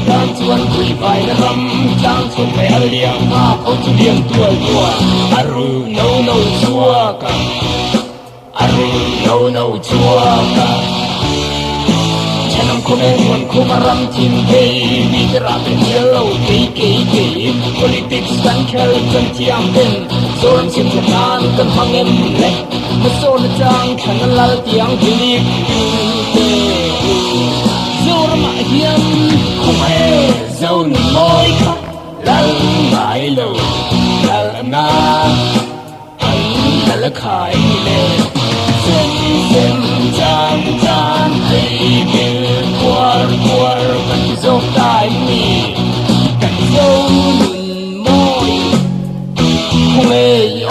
tan chuan quỷ vai na ram trang chuan pe aliang ma ko chu liang tual tual aru no no chua ka aru no no chua ka chanam ko men mon ko maram tin hey mi ra ben yellow ke politics kan khel kan tiang ben zoram sim tan kan hangem le ma so na chang khan lal tiang hilik zoram a hiam ko me zon moi ka lal mai lo lal na an lal khai le sem sem chan chan hey bil kwar kwar kan zok tai mi kan zon moi ko me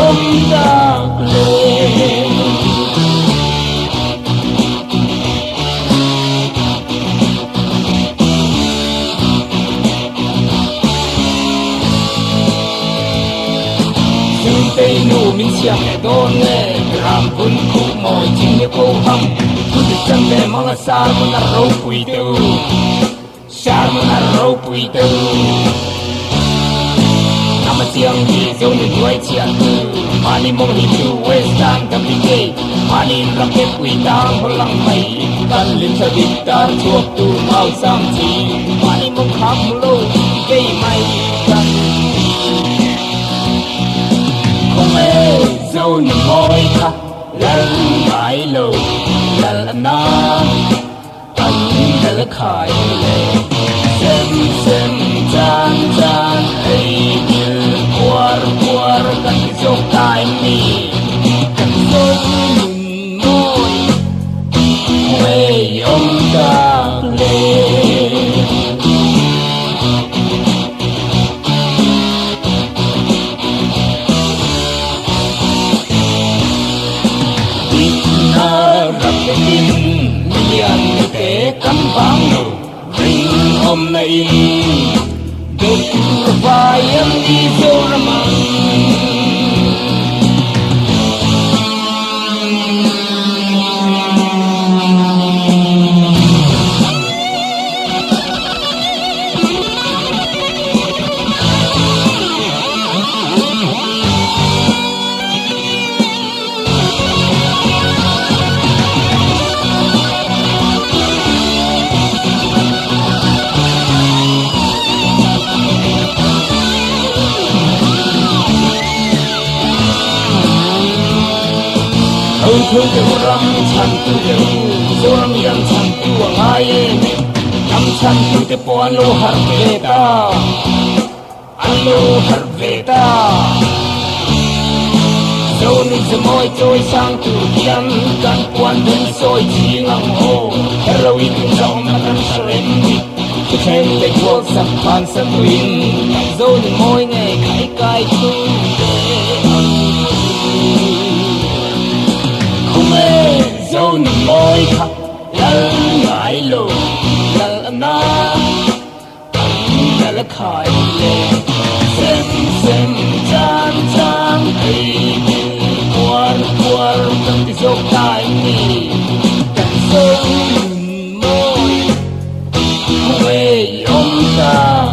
om da le tây nu min xiang e don ne ram kun khu moi jing ne ko ham tu de chan de mang sa mo na ro pui tu sa mo na ro pui tu nam siang di zo ni duai chian tu mani mong ni tu western kam ni ke mani ram ke pui dang ho lang mai kan lim sa dik tar chuak tu mau sam chi mani mong kham lo ke mai kan không ai dâu môi ta lần mãi lâu lần na anh đã khai lệ xem chan chan ấy như quar quar kan dốc tai mi kan dâu môi không ai ông ta lệ miền tế cắm vang nổ rình hôm nay đốt vai em đi vô làm thương yêu ram chan tu yêu zoram yang chan tu ngai nam chan tu te po alo har veta alo har veta zon zmoi choi sang tu hiam kan quan den soi chi ngang ho heroin trong nan salem tu chen te ko sap pan sam win zon moi nge khai kai tu dâu môi khắc lal ngại lộ lal na anh đã khai lệ xem chan chan ấy quar quar cần đi dốc tai mi cần dâu môi quê ông ta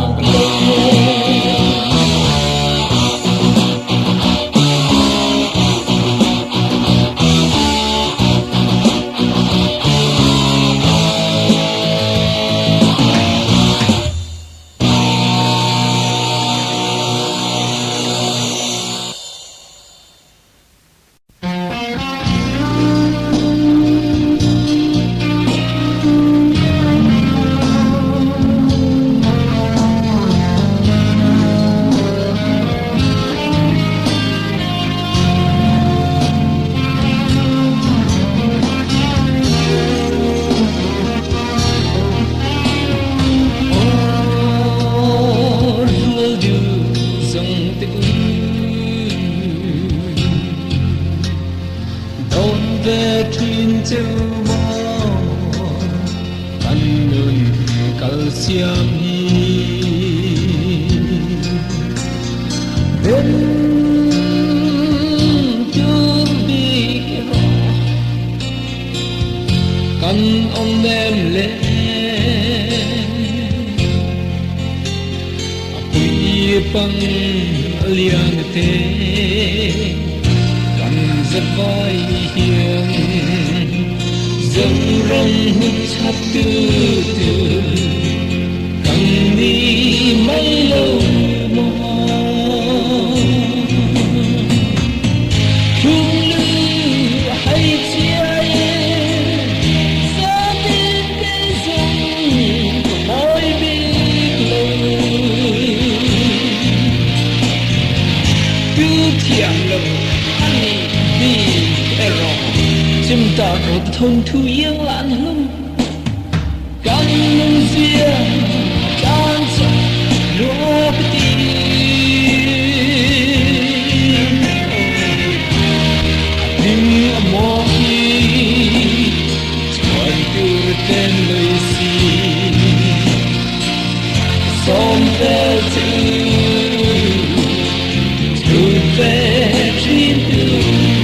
bằng liang thế cần rất vai hiền dâng rong hút chát từ từ cần đi mấy lâu mò chung lư hay chia xa đến cái rừng mỗi biết lời cứ thiam lòng anh đi error chim ta rộp thôn thu yên lãn hương căn nâng xia chan sọc lúa bê tì đinh mô hi chuan tư tên lời si xóm về chữ từ về trên tư nhân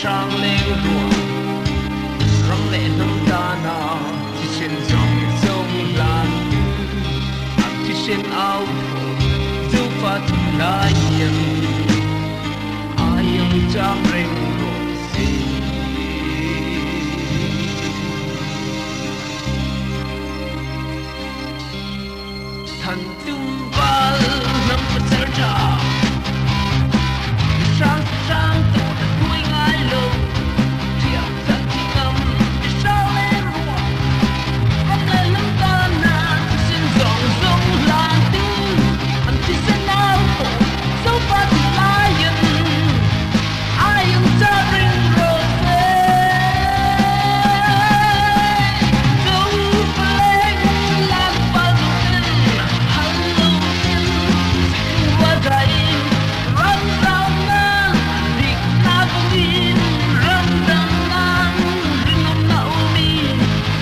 sang lên ruộng rong lệ nông ta nào chỉ trên dòng dâu trên áo du phát lại yên ai yang trang reng rồi xin thần tung val năm phần ser cha sang sang tổ đã đuôi ngài lâu thiệp thật thì ngầm để sao lên ruộng con người lâm ta na xin dòng sông là tin anh chỉ sẽ nào khổ dấu phát thì lai yên ai yang cha reng rồi dấu lên lan bao tin hello tin qua đây run down ngang đi ta không in run down ngang đừng ngóng nạo mi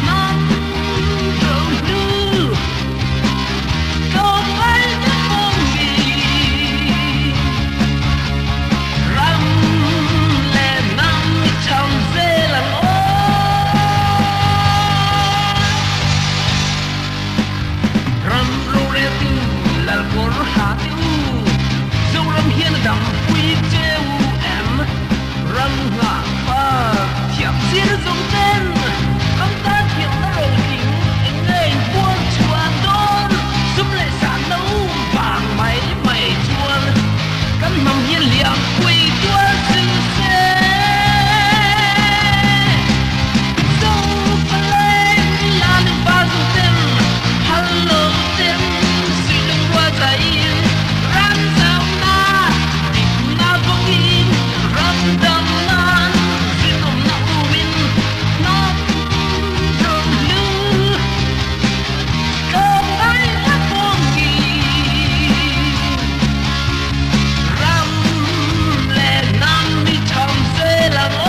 nắm đầu đưa có phải những mong gì rắm lệ nắm trong dê là rắm rô rê tu là cổ hạ tu dâu rắm hiên đầm quy chê u em rắm ngã ba thiệp xin dùng tên rắm ta thiệp ta rồi kính anh ấy buôn chuan đôn giúp lệ sản nấu vàng máy mày chuan cắn mầm hiên liệm quy tuan sư xê dâu phá lên là lên ba dùng tên hello tên suy lưng qua tay rắn sao na định na vô in rắn đâm nan suy nồng nặng win nó rồng lư không ai là con gì rắm lệ nam đi trong dê là con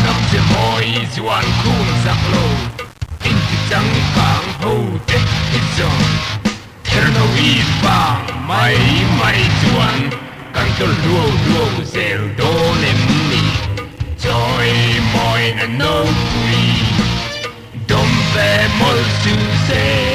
nắm trên môi doan khu giặc lô in thì trắng càng hầu tết ít rồi theo nó ít vàng mày mày doan càng cho lùa rèl đô lên mì rồi mồi là nấu quỳ đom về môi sư xe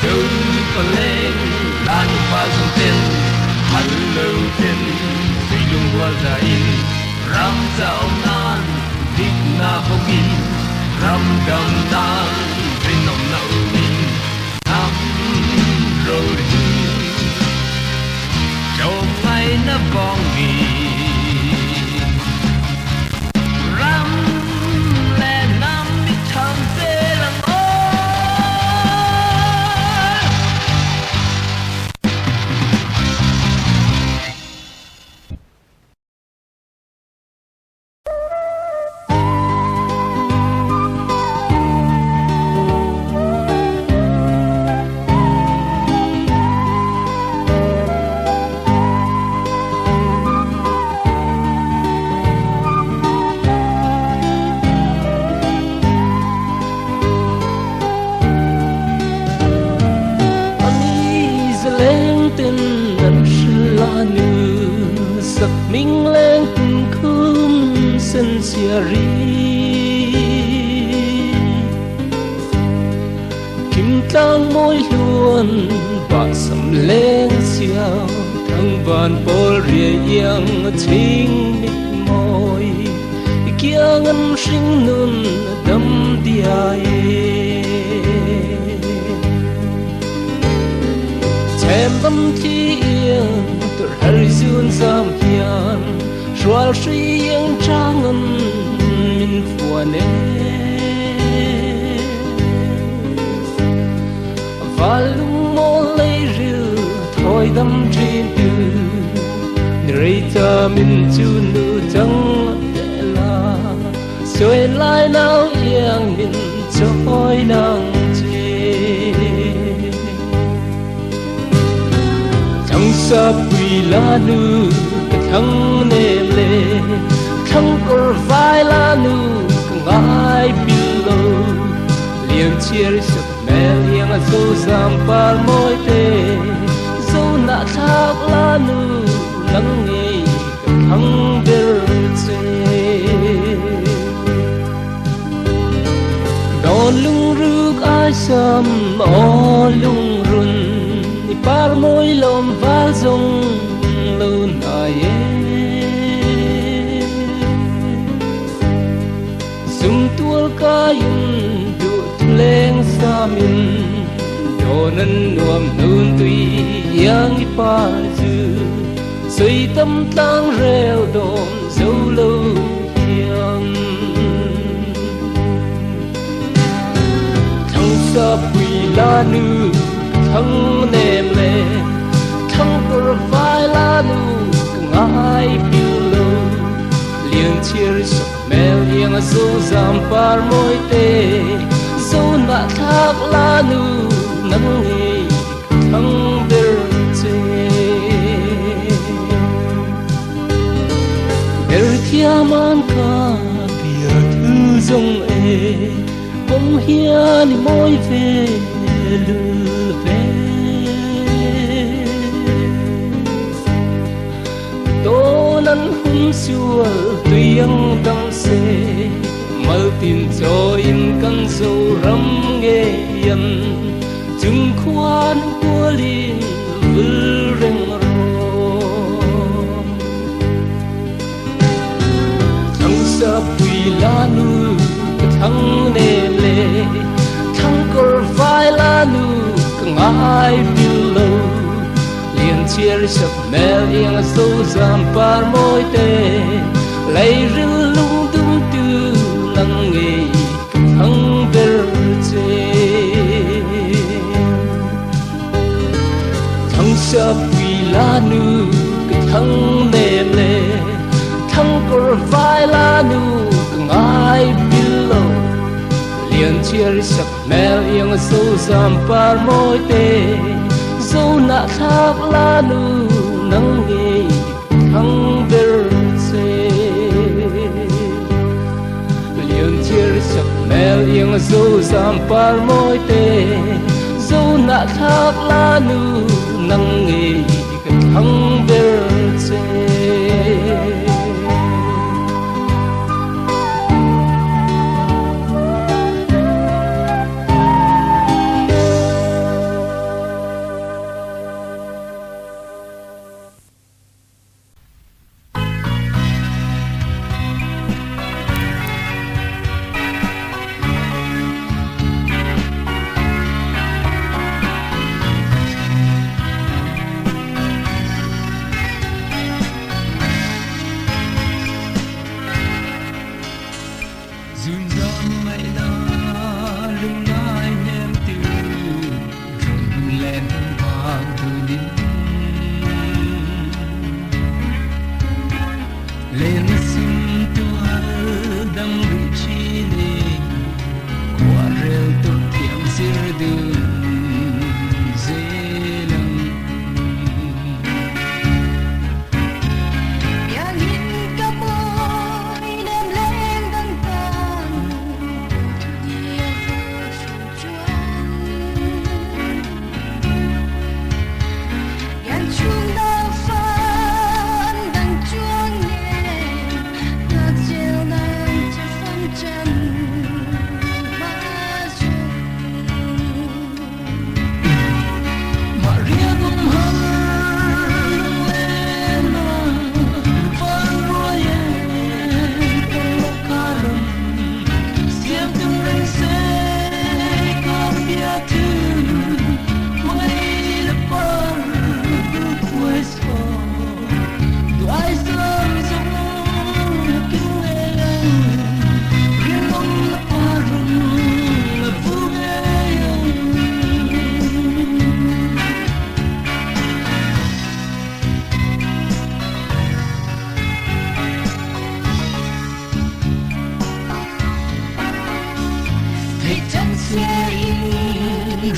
từ còn lên là những pha dùng tên hello tên suy lung qua dài ram dạo nan đích na vô in ram đầm nan trên nồng nậu in thắm rồi đi trong ngày nó vòng nghỉ ram lệ nam đi trong dê là sắc minh lên khum sân xia ri kim tang môi luôn bạc sầm lên xiao thăng vàn bol rìa yang chính mít môi kia ngân sinh nun đâm diai chém tâm thi yên tur hari zun sam hian rual suy yang trang min fuane valung mo lei ru thoi dam trin tu rây ta min chu nu chẳng để la xuôi lại nào yên min trôi nắng chê chẳng sa quỳ la nu cái thằng nề lệ thằng cor vai la nu ngai bilo liềm chia sập mẹ liang a dâu giảm par môi tê dâu nạ tháp la nu nắng nghi thăng bờ chê đòn lung rước ai sầm o lung run par môi lom val dong lâu nai sum tuol ca yun du leng sa min do nan nuam nun tui yang pa dư suy tâm tang reo đom dấu lâu hiang thăng sa quỳ la nu thăng nêm lệ thăng cor vai la nu ngai piu lâu liền chia sập mel yang a so zam par môi tê so na thác la nu nắng nghi thăng bờ chê bờ thia man ca bia thư dòng e bông hiền môi về lư về tô năn hum xua tuyang đăng xe mơ tin cho in căn dâu râm nghe yam chứng khoan của linh vư rừng rô thăng sa quỳ la nu thăng nề lệ thăng cor vai la nu ngai bilo liền chia sập mẹ liang sâu giảm par môi tê lấy rừng lung tung tư nắng nghề thăng bờ chê thăng sa quỳ la nu thăng nêm lệ thăng cor vai la nu ngai bilo liền chia sập mẹ liang sâu giảm par môi tê dâu nạ thác la nu nắng nghề thăng bờ chê liền chia sập mẹ liang dâu giảm par môi tê dâu nạ thác la nu nắng nghề thăng bờ chê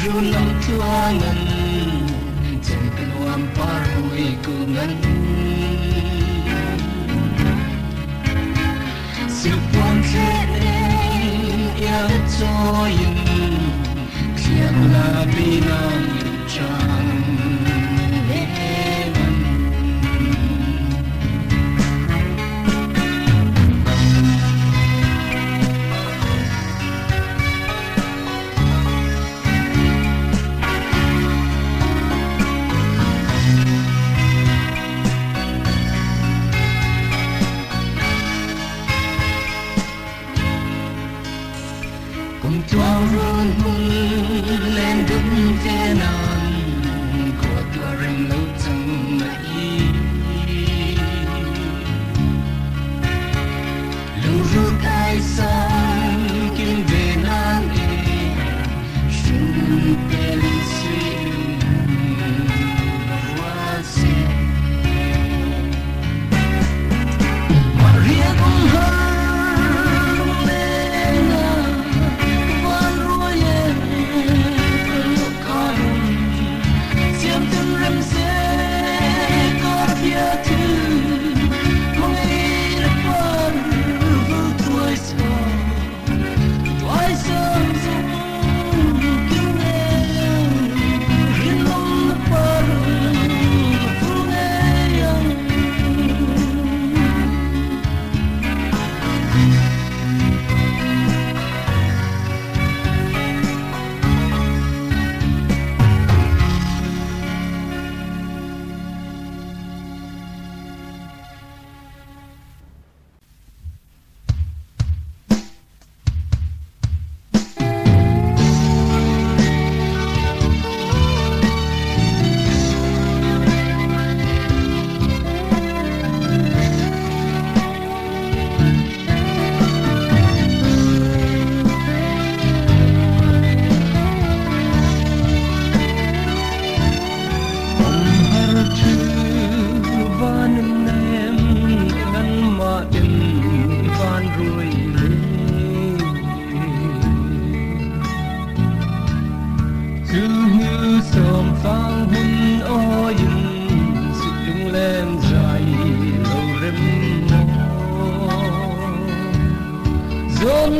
run lam tuangan chen kanuam parui kungan Sipon seren yang joyin Siap nabi nam chan heaven cùng cho run lên đúng thế nan của tua rừng lâu chẳng mấy lưu rút ai sang kim về nan e sung tên suy hoa xe Maria cũng hơn lên van ruye karun siam tung rem se kor bia tu mangai la par vu twice zum kim ne rin long la par vu ne yang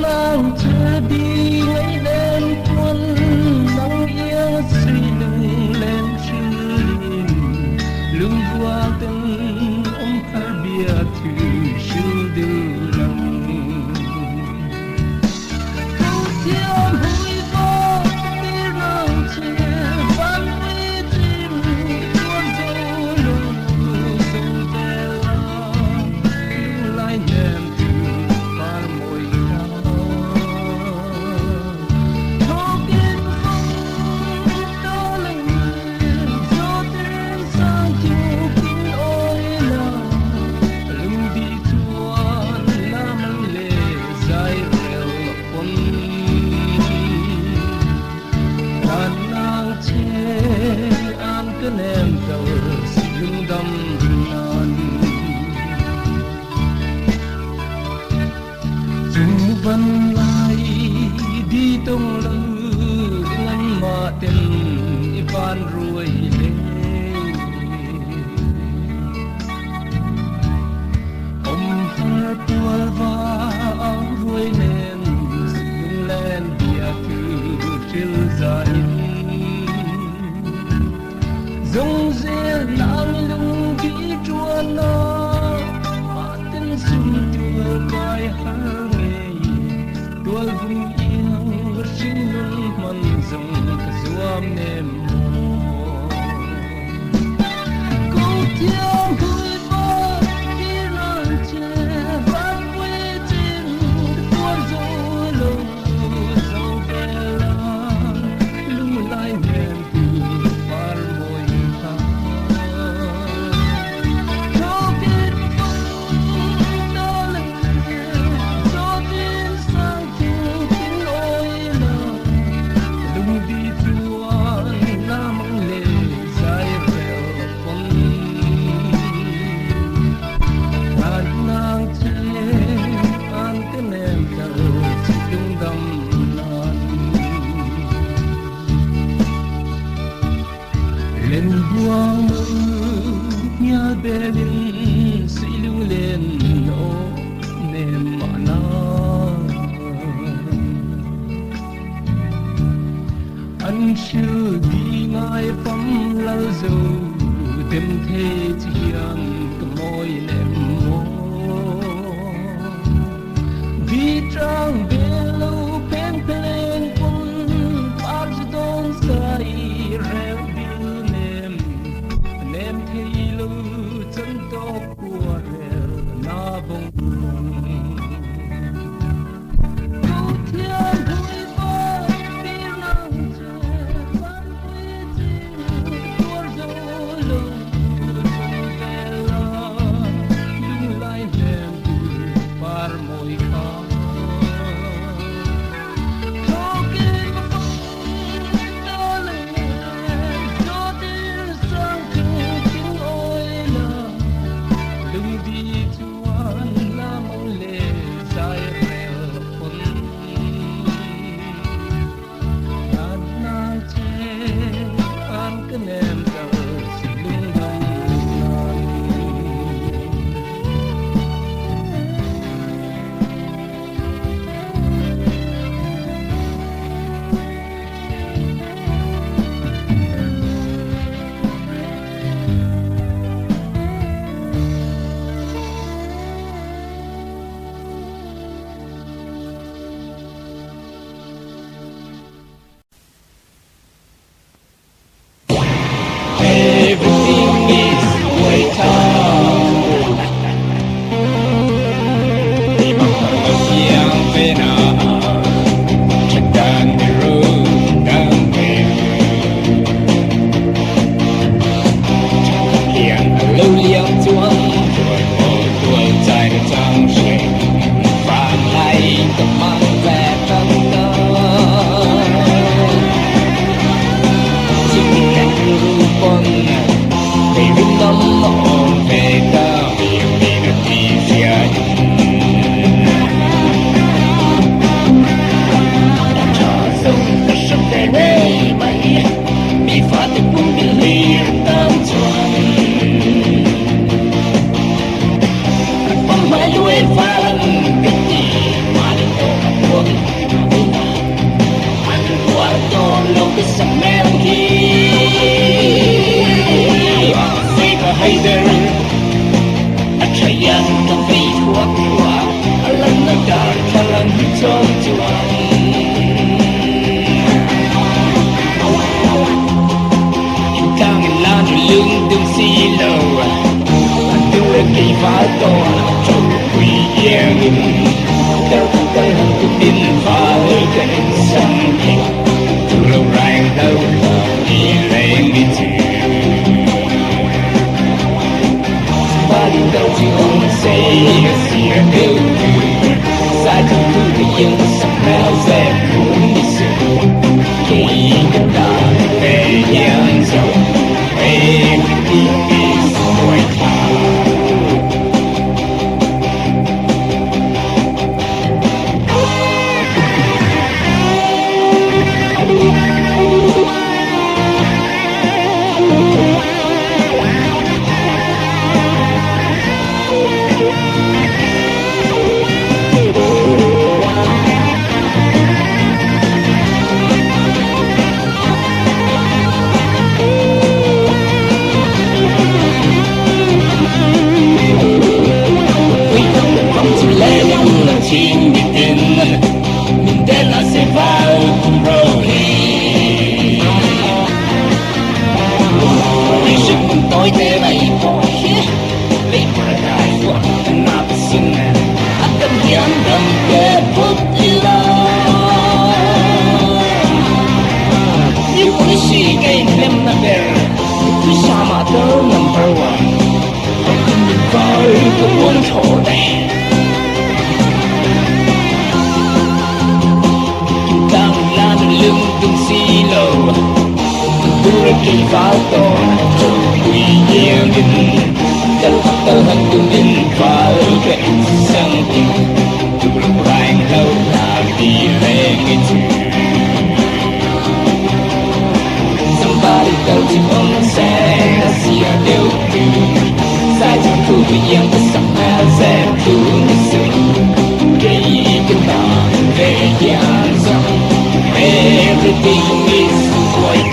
Nang terdi ngay đen quân nang yêu suy lưng lên chừng lưng qua từng ông khar bia thư sư đưa lòng câu thiêu hùi vô đi lòng che văn vi tim cuốn dấu lưng sông tê la lưng lại nhẹm từ pha môi em tàu lưng đâm non dù vẫn lại đi tung lưng ngăn mà tình van ruồi lên ông har tua va áo ruồi lên lưng lên bia cứ chill dài dòng dê lang lung đi chua nó mà tên sum tua cài har nghe tua vùng yên sinh lung man dòng zuam nem câu thiêu hùi bó đi non che van quê chiu đi ngay phẩm lâu dầu đêm thế chỉ hiền cái môi em mô đi trang về lâu pen pen quân bao giờ đông say reo biu nem thấy lâu chân to của reo na bông Everything is white.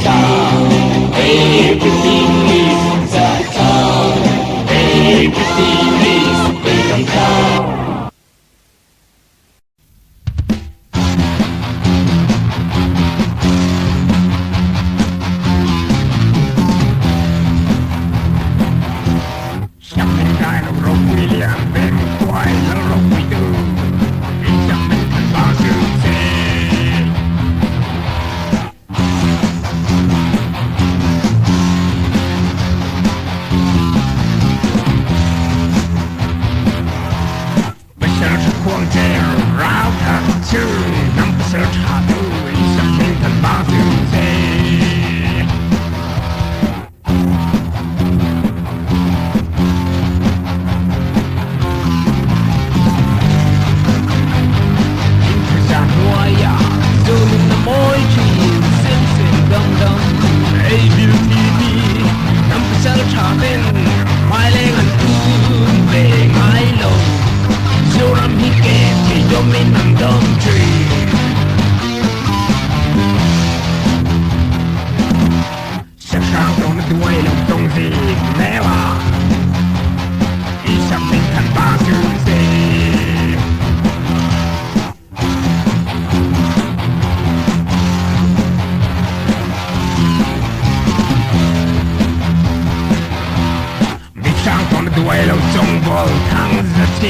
我扛着气，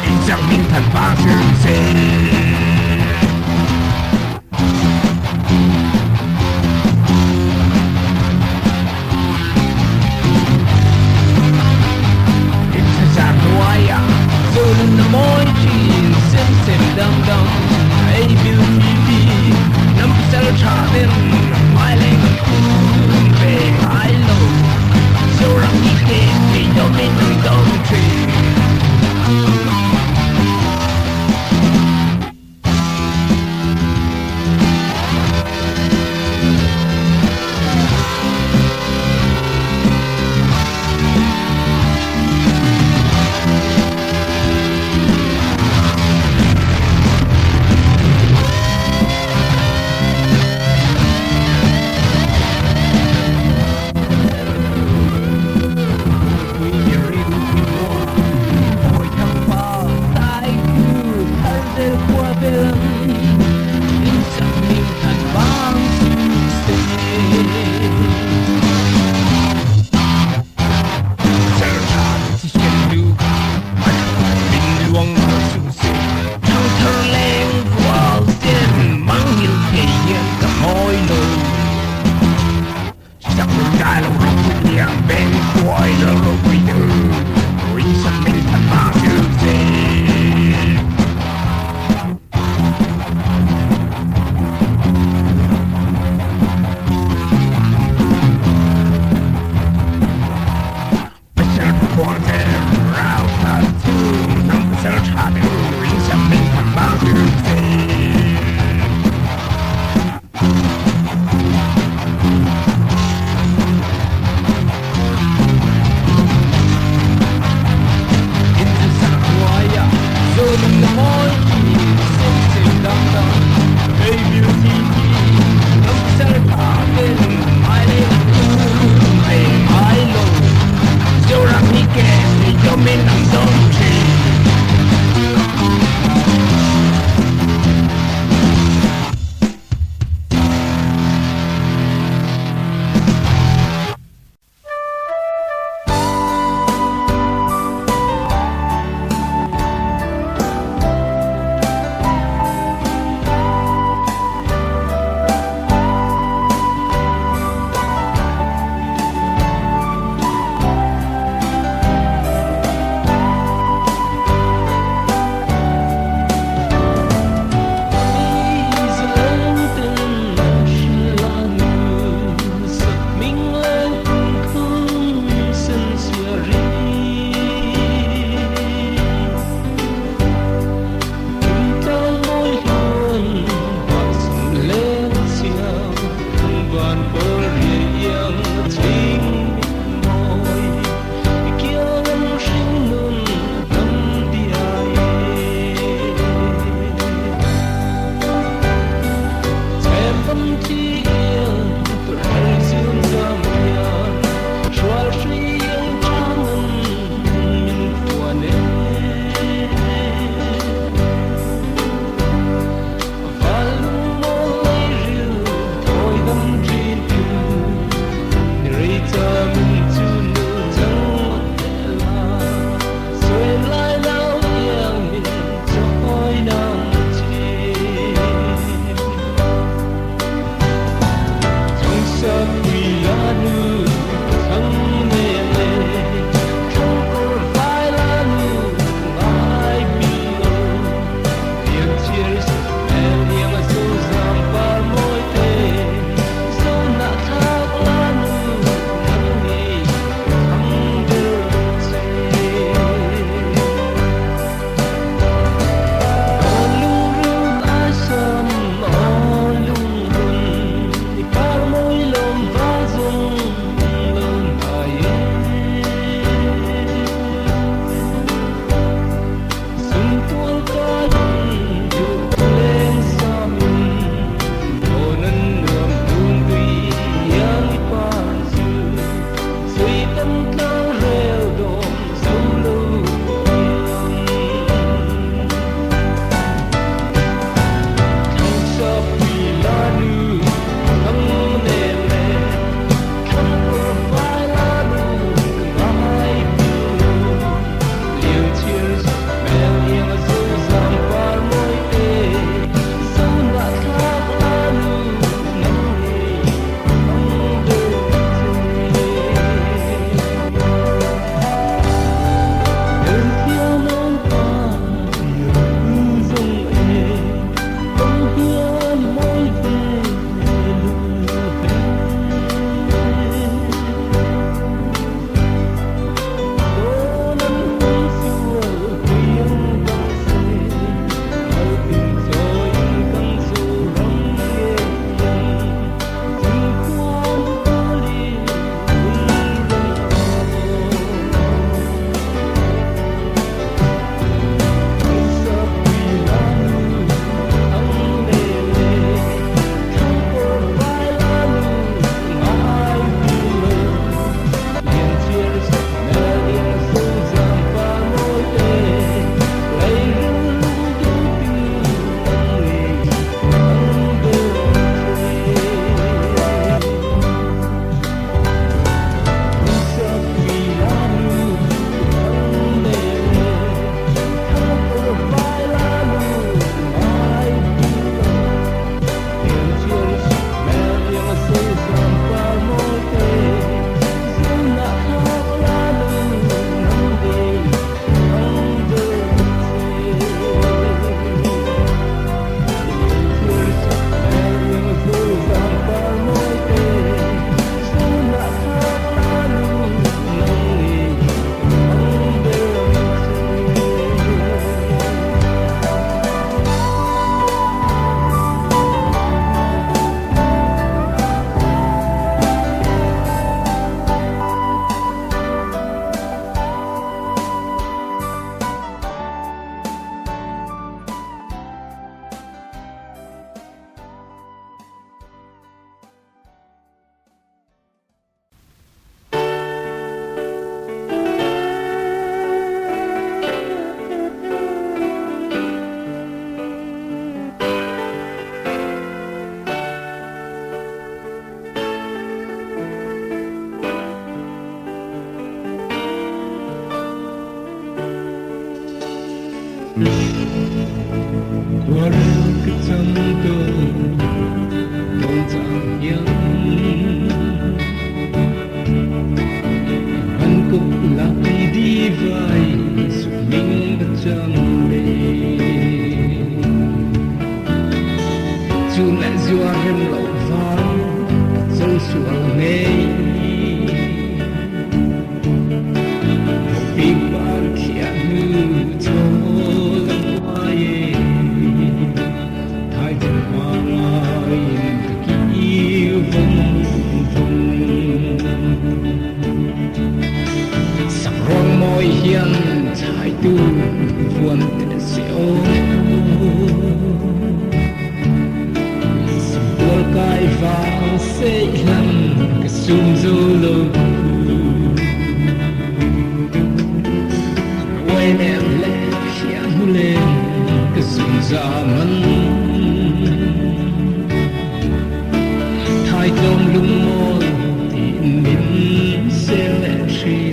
迎向明探八十岁。qua rêu cái chân tôi tôn dạng nhân anh cũng lại đi vai dù mình đã chẳng để dù lại dùa em lậu vang dâu xuống nghe vì bạn kia như cho lần qua thái chân hoa lại kia vòng vòng sắc rong môi hiền trái tu vuông tên xéo buồn cay vàng xây lăng cái sum dâu lâu quay em lên khiang lên cái sum già mân thái trong lung môi thì mình sẽ lệ xin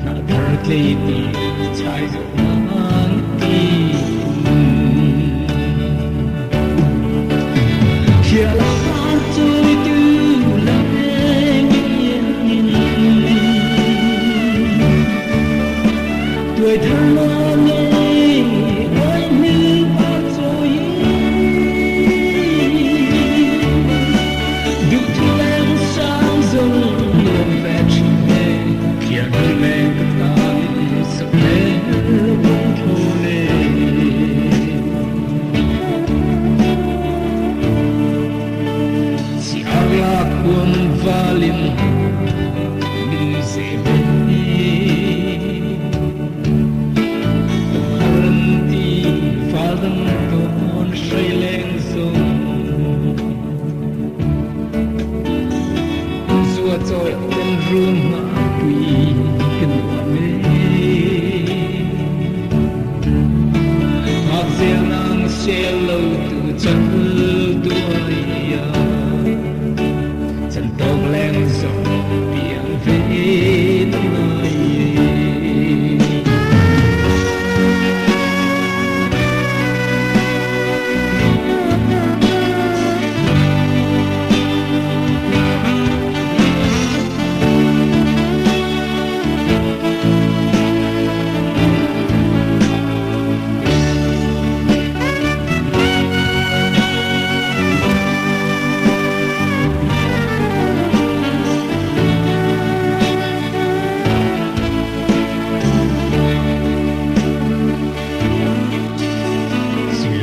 na thar klei ti chai zo mang ti kia là phan tôi tu là tuổi thơ mơ ngây ôi như bao rồi đủ thứ em sáng dâng luôn về chuyện này kia đôi men cất tan sắp lên buông thô lên si agla cuốn valin mình sẽ rồi tên run mà tùy cái nụ mê mặc dễ nàng sẽ lâu từ chân tuổi chân tóc lên dòng biển về nơi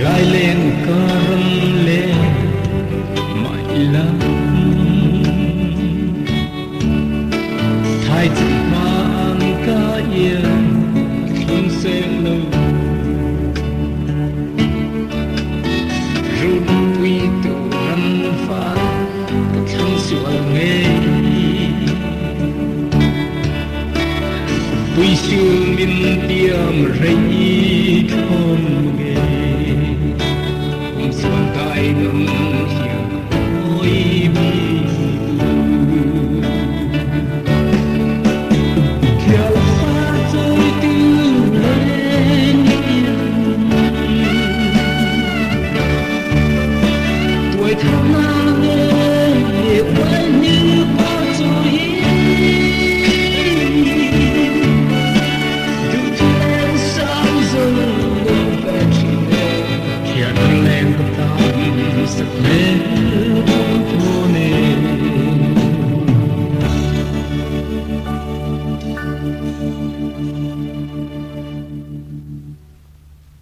lại lên karam lên mãi lắm thái chân mà ăn cá yên không xem lâu run quy tụ răn phá thăng xuân nghe quy siêu min tiêm rây thôn nghe xuân tay ngâm hiền ôi bi kia là pha tôi tu lên tuổi thơ mang nghe quên như bao rồi đủ thứ sáng dâng về chuyện kia lênกับตาสักเม